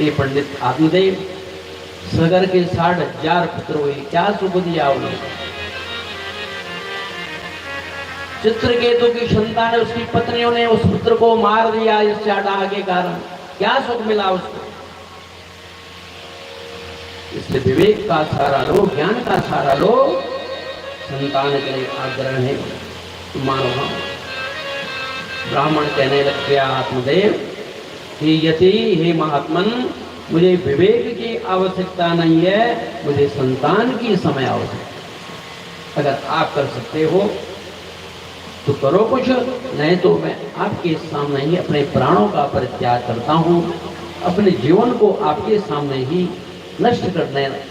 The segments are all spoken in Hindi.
ये पंडित आत्मदेव सगर के 60,000 पुत्र हुए, क्या सुख दिया उन्हें। चित्रकेतु की संतान है, उसकी पत्नियों ने उस पुत्र को मार दिया इस चाटा के कारण, क्या सुख मिला उसको। इसलिए विवेक का सहारा लो, ज्ञान का सहारा लो, संतान के लिए आग्रह है। मानो ब्राह्मण कहने लग गया आत्मदेव कि यति हे महात्मन, मुझे विवेक की आवश्यकता नहीं है, मुझे संतान की समय आवश्यकता। अगर आप कर सकते हो तो करो कुछ, नहीं तो मैं आपके सामने ही अपने प्राणों का परित्याग करता हूँ, अपने जीवन को आपके सामने ही नष्ट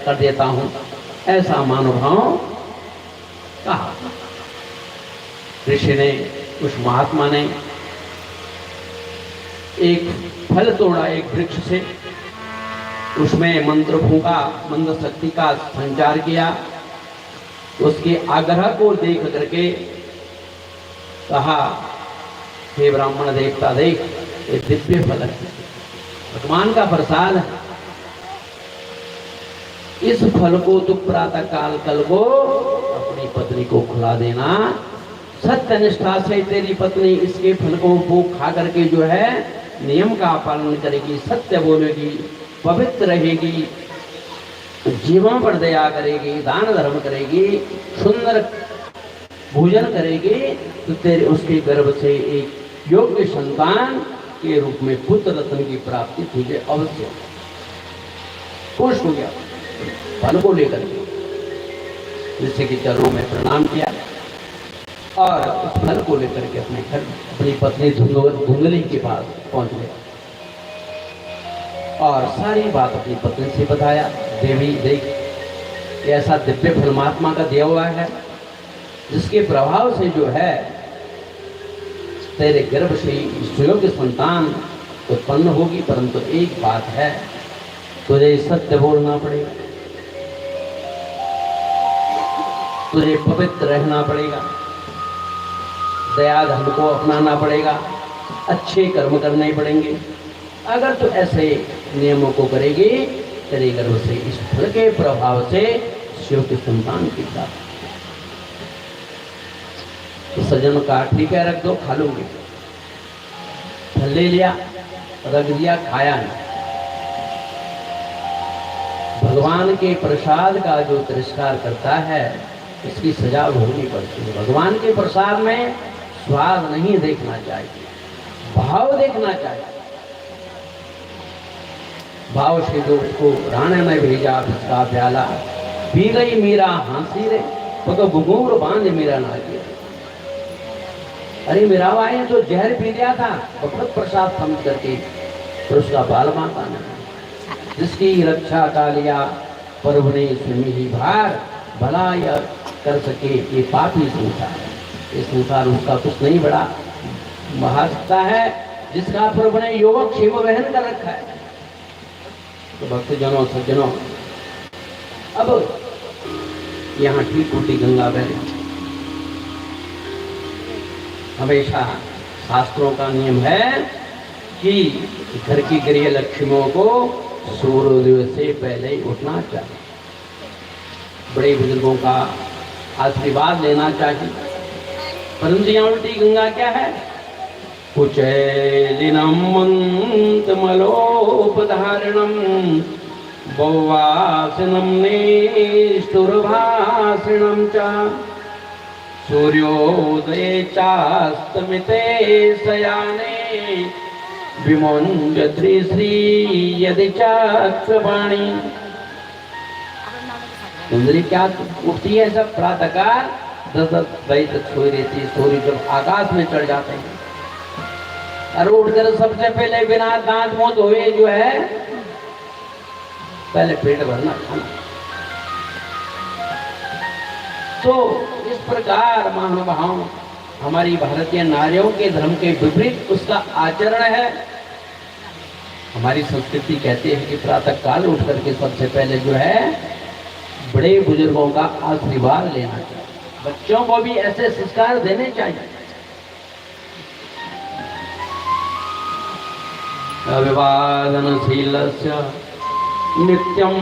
कर देता हूँ। ऐसा महानुभाव कहा। ऋषि ने, उस महात्मा ने एक फल तोड़ा एक वृक्ष से, उसमें मंत्र फूंका, मंत्र शक्ति का संचार किया। उसके आग्रह को देख करके कहा, हे ब्राह्मण देवता देख, ये दिव्य फल है, भगवान का प्रसाद है। इस फल को तू प्रातः काल कल को अपनी पत्नी को खिला देना। सत्य निष्ठा से तेरी पत्नी इसके फल को वो खा करके जो है नियम का पालन करेगी, सत्य बोलेगी, पवित्र रहेगी, जीवन पर दया करेगी, दान धर्म करेगी, सुंदर भोजन करेगी, तो तेरे उसके गर्भ से एक योग्य संतान के रूप में पुत्र रत्न की प्राप्ति तुझे अवश्य। खुश हो गया फल को लेकर के, जिससे कि चरणों में प्रणाम किया और उस फल को लेकर के अपने घर अपनी पत्नी धुंधली के पास पहुंच गया और सारी बात अपनी पत्नी से बताया। देवी देख, ऐसा दिव्य फल महात्मा का दिया हुआ है, जिसके प्रभाव से जो है तेरे गर्भ से सुयोग्य संतान उत्पन्न होगी। परंतु एक बात है, तुझे सत्य बोलना पड़ेगा, तुझे पवित्र रहना पड़ेगा, दया धर्म को अपनाना पड़ेगा, अच्छे कर्म करने पड़ेंगे। अगर तू ऐसे नियमों को करेगी, तेरे गर्भ से इस फल के प्रभाव से सुयोग्य संतान की प्राप्ति। तो सज्जन का ठीक है, रख दो, खा लूंगी। फल ले लिया, रख दिया, खाया नहीं। भगवान के प्रसाद का जो तिरस्कार करता है, इसकी सजा भोगनी पड़ती है। भगवान के प्रसाद में स्वाद नहीं देखना चाहिए, भाव देखना चाहिए। भाव से जो उसको राणे में भेजा उसका प्याला, पी गई मीरा हाँसी रे, तो घुंघरू बांध मीरा ना किया। अरे मीराबाई ने तो जहर पी लिया था, भगवत प्रसाद समझ करके, तो उसका बाल माता ने, जिसकी रक्षा का लिया प्रभु ने सुनी ही भार, भला यह कर सके ये पापी संसार। ये संसार उसका कुछ नहीं बड़ा बहा सकता है, जिसका प्रभु ने योगक्षेम वहन कर रखा है। तो भक्तजनों सज्जनों, अब यहाँ ठीक टूटी गंगा बह रही। हमेशा शास्त्रों का नियम है कि घर की गृह लक्ष्मियों को सूर्योदय से पहले ही उठना चाहिए, बड़े बुजुर्गों का आशीर्वाद लेना चाहिए। परंतु यहाँ उल्टी गंगा क्या है? कुचैलिनम मंतमलोपधारणम बहुवासिनम निष्ठुरभाषिणम च सूर्योदये चास्तमिते शयाने विमुञ्चति श्री यदि चक्रवाणी। सुंदरी क्या उठती है सब प्रातःकाल 10 बजे तक सोई रहती है। सूर्य जब आकाश में चढ़ जाते हैं और उठकर सबसे पहले बिना दांत मुंह धोए जो है पहले पेट भरना खाना। तो इस प्रकार महानुभाव हमारी भारतीय नारियों के धर्म के विपरीत उसका आचरण है। हमारी संस्कृति कहती है कि प्रातः काल उठ करके सबसे पहले जो है बड़े बुजुर्गों का आशीर्वाद लेना चाहिए। बच्चों को भी ऐसे संस्कार देने चाहिए। अविवादनशीलस्य नित्यं